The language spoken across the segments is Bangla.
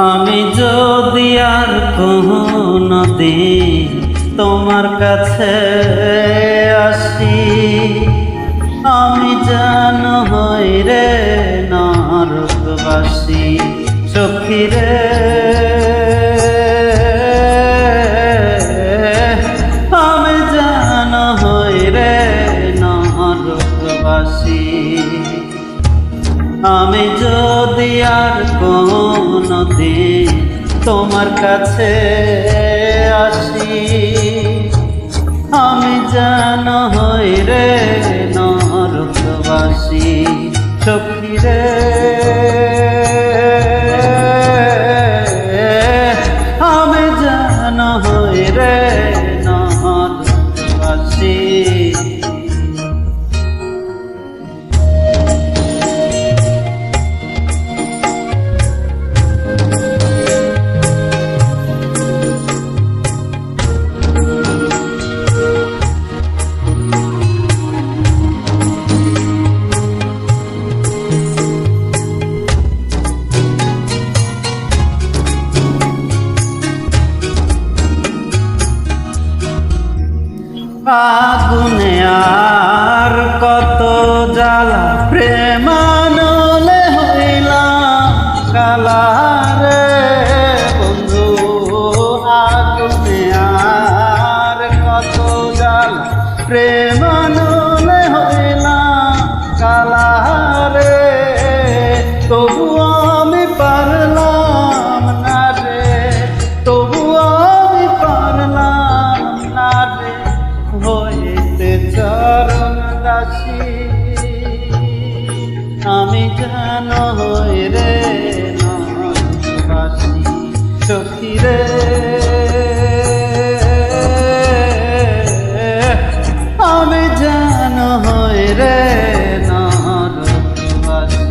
আমি যদি আর কোনদিন তোমার কাছে আসি, আমি যেন হই রে নরকবাসী সখী রে। আমি যেন হই রে নরকবাসী। আমি যদি আর কোনদিন তোমার কাছে আসি, আমি যেন হই রে নরকবাসী সখী রে। আমি যেন হই রে নরকবাসী। আগুনে আর কত জ্বালা প্রেমানলে হইলাম কালা রে বন্ধু। আগুনে আর কত জ্বালা প্রেমানলে হইলাম কালা রে। তবু আমি পারলাম না রে, তবু আমি পারলাম না রে হইতে চরণ দাসী। আমি যেন হই রে নরকবাসী সখী রে। আমি যেন হই রে নরকবাসী।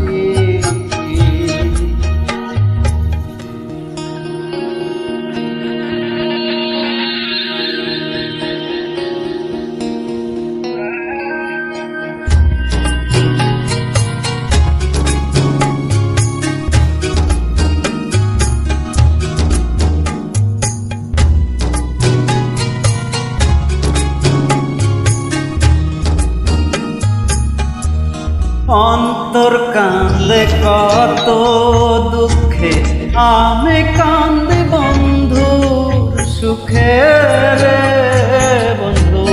অন্তর কান্দে কত দুঃখে, আমি কান্দি বন্ধুর সুখে রে বন্ধু।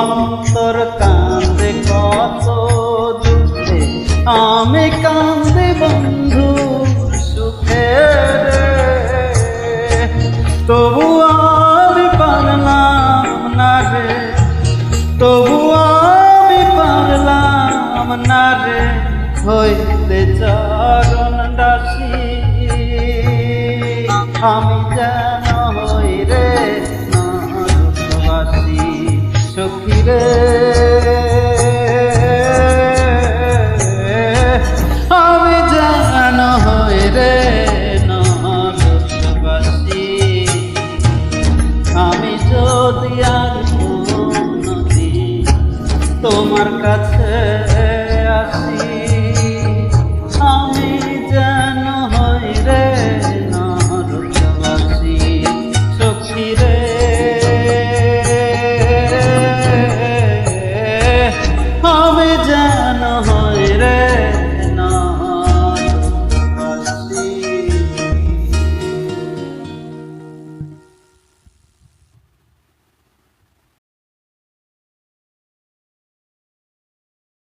অন্তর কান্দে কত দুঃখে, আমি কান্দি বন্ধুর সুখে রে। তবু আমি পারলাম না রে, তবু আমি পারলাম না রে হইতে চরণ দাসী। আমি যেন হই রে নরকবাসী সখী রে।